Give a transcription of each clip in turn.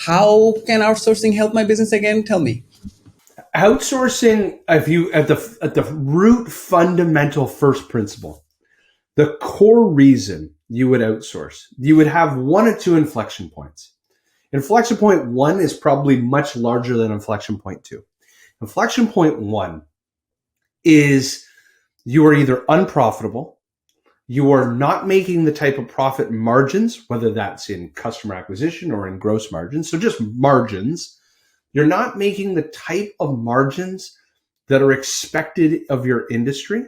How can outsourcing help my business again? Tell me. Outsourcing, if you at the root fundamental first principle, the core reason you would outsource, you would have one or two inflection points. Inflection point one is probably much larger than inflection point two. Inflection point one is you are either unprofitable, you are not making the type of profit margins, whether that's in customer acquisition or in gross margins. So just margins. You're not making the type of margins that are expected of your industry.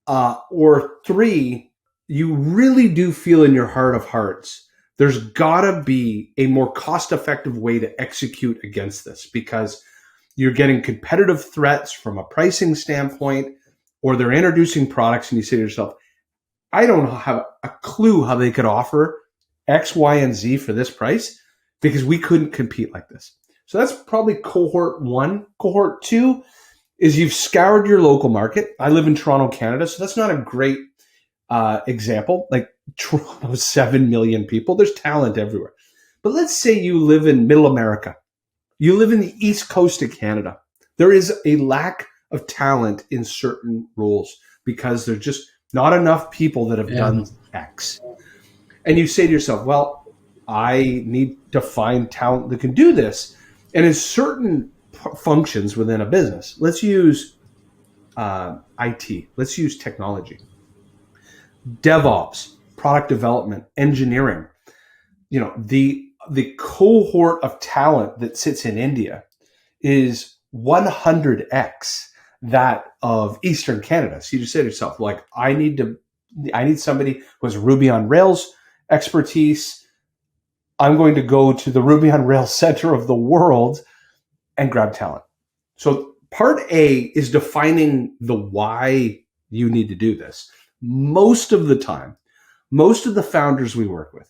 Or three, you really do feel in your heart of hearts, there's gotta be a more cost-effective way to execute against this because you're getting competitive threats from a pricing standpoint, or they're introducing products and you say to yourself, I don't have a clue how they could offer X, Y, and Z for this price because we couldn't compete like this. So that's probably cohort one. Cohort two is you've scoured your local market. I live in Toronto, Canada, so that's not a great example. Like Toronto, 7 million people. There's talent everywhere. But let's say you live in Middle America. You live in the East Coast of Canada. There is a lack of talent in certain roles because there's just not enough people that have done X. And you say to yourself, well, I need to find talent that can do this. And in certain functions within a business, let's use IT, let's use technology, DevOps, product development, engineering. You know, the cohort of talent that sits in India is 100x that of Eastern Canada. So you just say to yourself, like, I need somebody who has Ruby on Rails expertise. I'm going to go to the Ruby on Rails center of the world and grab talent. So part A is defining the why you need to do this. Most of the time, most of the founders we work with,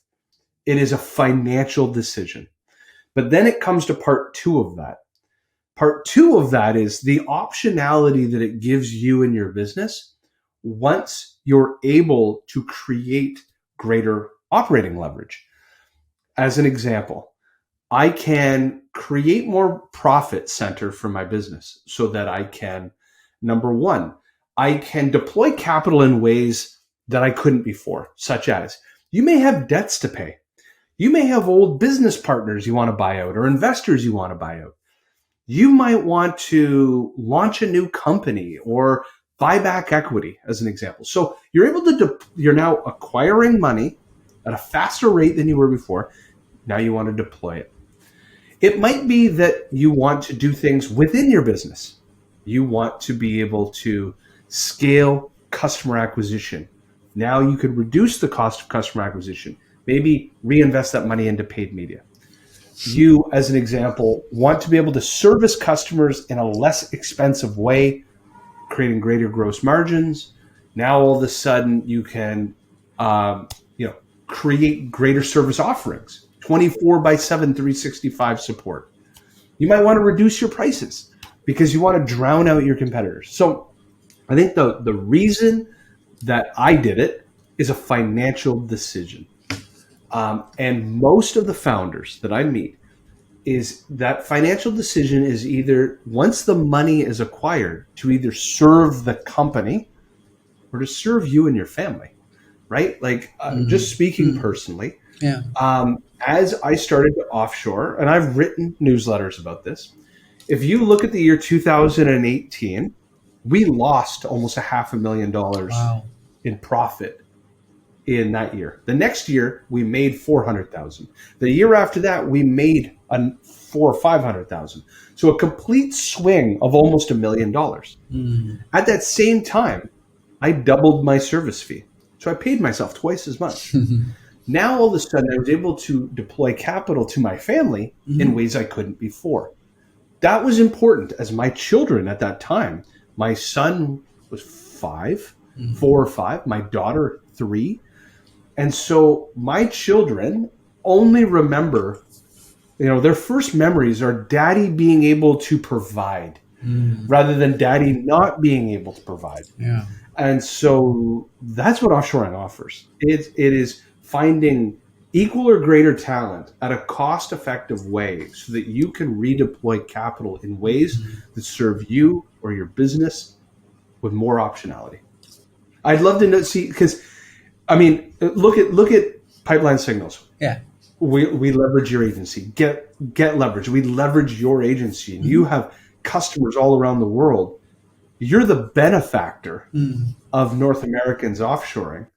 it is a financial decision. But then it comes to part two of that. Part two of that is the optionality that it gives you in your business once you're able to create greater operating leverage. As an example, I can create more profit center for my business so that I can, number one, I can deploy capital in ways that I couldn't before, such as you may have debts to pay. You may have old business partners you want to buy out or investors you want to buy out. You might want to launch a new company or buy back equity, as an example. So you're able to, you're now acquiring money at a faster rate than you were before. Now you want to deploy it. It might be that you want to do things within your business. You want to be able to scale customer acquisition. Now you could reduce the cost of customer acquisition, maybe reinvest that money into paid media. You, as an example, want to be able to service customers in a less expensive way, creating greater gross margins. Now all of a sudden you can create greater service offerings, 24/7, 365 support. You might want to reduce your prices because you want to drown out your competitors. So I think the reason that I did it is a financial decision. And most of the founders that I meet is that financial decision is either, once the money is acquired, to either serve the company or to serve you and your family, right? Like just speaking personally, as I started to offshore, and I've written newsletters about this, if you look at the year 2018, we lost almost $500,000 in profit in that year. The next year, we made 400,000. The year after that, we made $400,000 or $500,000. So a complete swing of almost $1 million. At that same time, I doubled my service fee. So I paid myself twice as much. Now, all of a sudden, I was able to deploy capital to my family in ways I couldn't before. That was important, as my children at that time, my son was 4 or 5, my daughter 3. And so my children only remember, their first memories are daddy being able to provide rather than daddy not being able to provide. And so that's what offshoring offers. It is finding equal or greater talent at a cost-effective way so that you can redeploy capital in ways that serve you or your business with more optionality. I'd love to know, see, because I mean, look at pipeline signals. Yeah. We leverage your agency. Get leverage. We leverage your agency, and you have customers all around the world. You're the benefactor of North Americans offshoring.